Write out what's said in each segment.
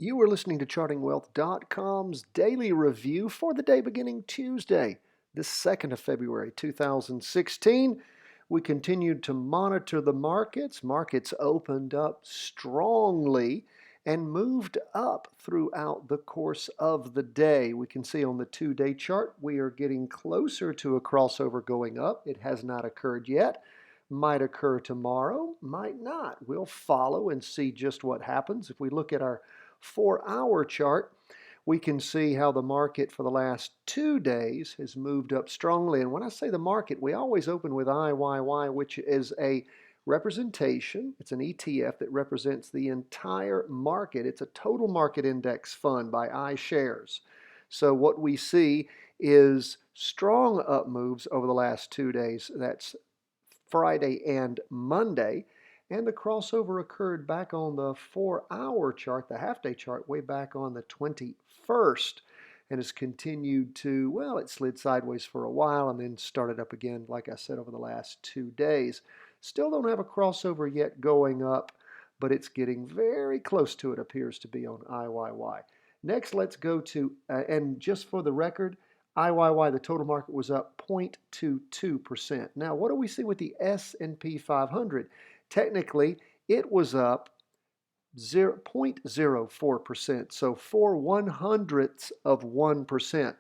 You are listening to ChartingWealth.com's daily review for the day beginning Tuesday, the 2nd of February 2016. We continued to monitor the markets. Markets opened up strongly and moved up throughout the course of the day. We can see on the 2-day chart we are getting closer to a crossover going up. It has not occurred yet. Might occur tomorrow, might not. We'll follow and see just what happens. If we look at our 4-hour chart, we can see how the market for the last 2 days has moved up strongly. And when I say the market, we always open with IYY, which is a representation. It's an ETF that represents the entire market. It's a total market index fund by iShares. So what we see is strong up moves over the last 2 days. That's Friday and Monday. And the crossover occurred back on the 4-hour chart, the half-day chart, way back on the 21st, and has continued to, well, it slid sideways for a while and then started up again, like I said, over the last 2 days. Still don't have a crossover yet going up, but it's getting very close to it, appears to be on IYY. Next, let's go to, and just for the record, IYY, the total market was up 0.22%. Now, what do we see with the S&P 500? Technically, it was up 0.04%, so 0.04%.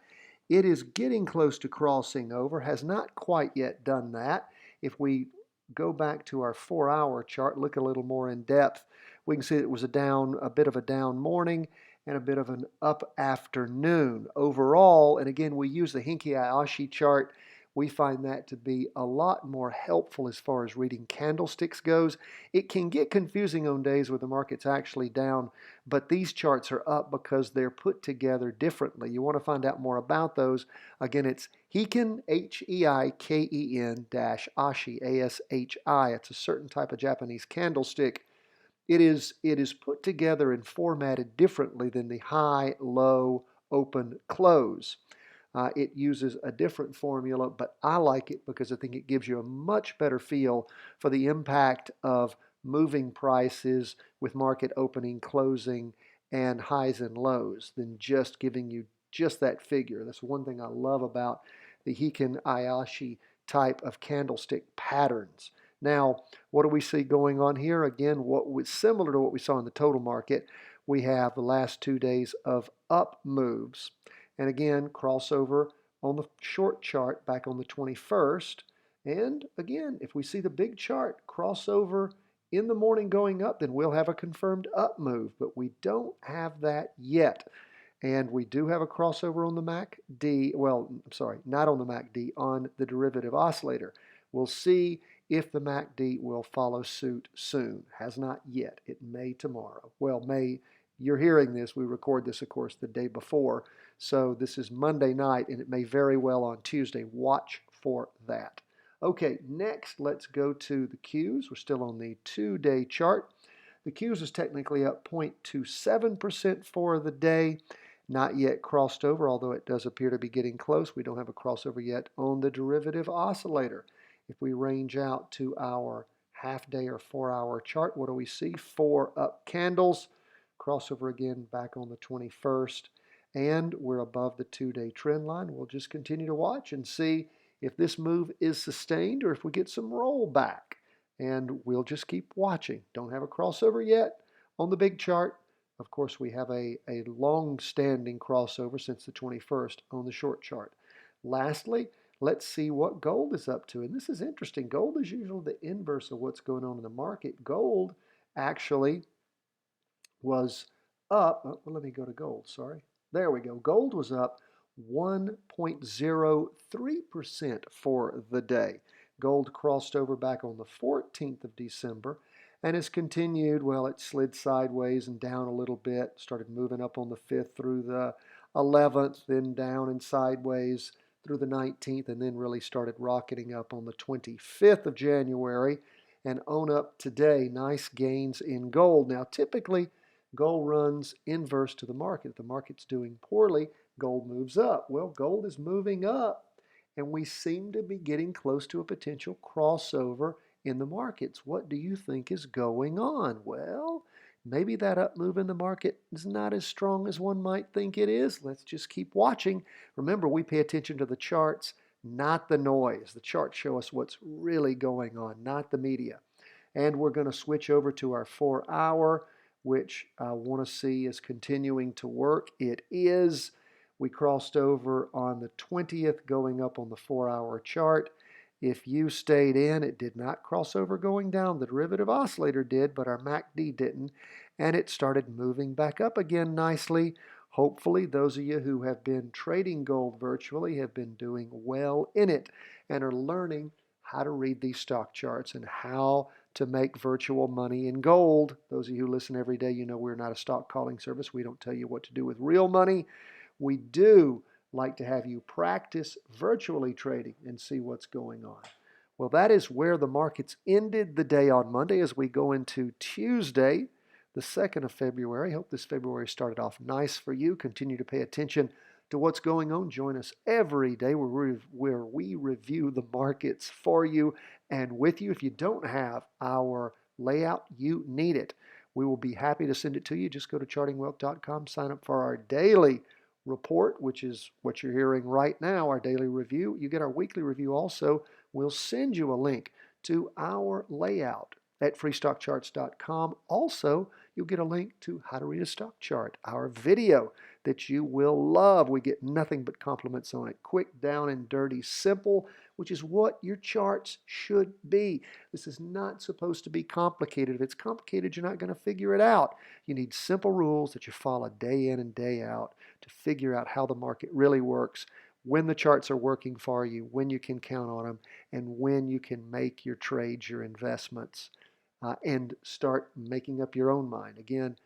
It is getting close to crossing over, has not quite yet done that. If we go back to our 4-hour chart, look a little more in depth, we can see it was a bit of a down morning and a bit of an up afternoon. Overall, and again, we use the Hinki Ashi chart. We find that to be a lot more helpful as far as reading candlesticks goes. It can get confusing on days where the market's actually down, but these charts are up because they're put together differently. You want to find out more about those. Again, it's Heikin, Heiken - Ashi, A-S-H-I. It's a certain type of Japanese candlestick. It is put together and formatted differently than the high, low, open, close. It uses a different formula, but I like it because I think it gives you a much better feel for the impact of moving prices with market opening, closing, and highs and lows than just giving you just that figure. That's one thing I love about the Heikin Ashi type of candlestick patterns. Now, what do we see going on here? Again, what was similar to what we saw in the total market. We have the last 2 days of up moves. And again, crossover on the short chart back on the 21st. And again, if we see the big chart crossover in the morning going up, then we'll have a confirmed up move. But we don't have that yet. And we do have a crossover on the MACD. Well, I'm sorry, not on the MACD, on the derivative oscillator. We'll see if the MACD will follow suit soon. Has not yet. It may tomorrow. Well, may. You're hearing this. We record this, of course, the day before. So this is Monday night, and it may very well on Tuesday. Watch for that. Okay, next, let's go to the Qs. We're still on the 2-day chart. The Qs is technically up 0.27% for the day. Not yet crossed over, although it does appear to be getting close. We don't have a crossover yet on the derivative oscillator. If we range out to our half-day or 4-hour chart, what do we see? 4 up candles. Crossover again back on the 21st, and we're above the 2-day trend line. We'll just continue to watch and see if this move is sustained or if we get some rollback, and we'll just keep watching. Don't have a crossover yet on the big chart. Of course, we have a long-standing crossover since the 21st on the short chart. Lastly, let's see what gold is up to, and this is interesting. Gold is usually the inverse of what's going on in the market. Gold actually was up, well, let me go to gold, sorry. There we go. Gold was up 1.03% for the day. Gold crossed over back on the 14th of December and has continued, well, it slid sideways and down a little bit, started moving up on the 5th through the 11th, then down and sideways through the 19th, and then really started rocketing up on the 25th of January and on up today. Nice gains in gold. Now, typically, gold runs inverse to the market. If the market's doing poorly, gold moves up. Well, gold is moving up, and we seem to be getting close to a potential crossover in the markets. What do you think is going on? Well, maybe that up move in the market is not as strong as one might think it is. Let's just keep watching. Remember, we pay attention to the charts, not the noise. The charts show us what's really going on, not the media. And we're going to switch over to our 4-hour, which I want to see is continuing to work. It is. We crossed over on the 20th, going up on the 4-hour chart. If you stayed in, it did not cross over going down. The derivative oscillator did, but our MACD didn't. And it started moving back up again nicely. Hopefully, those of you who have been trading gold virtually have been doing well in it and are learning how to read these stock charts and how to make virtual money in gold. Those of you who listen every day, you know we're not a stock calling service. We don't tell you what to do with real money. We do like to have you practice virtually trading and see what's going on. Well, that is where the markets ended the day on Monday as we go into Tuesday, the 2nd of February. Hope this February started off nice for you. Continue to pay attention to what's going on. Join us every day where we review the markets for you and with you. If you don't have our layout, you need it. We will be happy to send it to you. Just go to chartingwealth.com, sign up for our daily report, which is what you're hearing right now, our daily review. You get our weekly review also. We'll send you a link to our layout at freestockcharts.com. Also, you'll get a link to how to read a stock chart, our video that you will love. We get nothing but compliments on it. Quick, down and dirty, simple, which is what your charts should be. This is not supposed to be complicated. If it's complicated, you're not going to figure it out. You need simple rules that you follow day in and day out to figure out how the market really works, when the charts are working for you, when you can count on them, and when you can make your trades, your investments, and start making up your own mind. Again,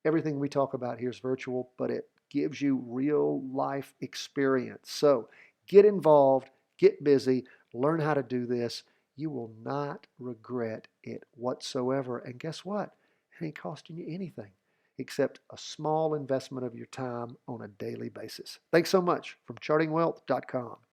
everything we talk about here is virtual, but it gives you real life experience. So get involved, get busy, learn how to do this. You will not regret it whatsoever. And guess what? It ain't costing you anything except a small investment of your time on a daily basis. Thanks so much from chartingwealth.com.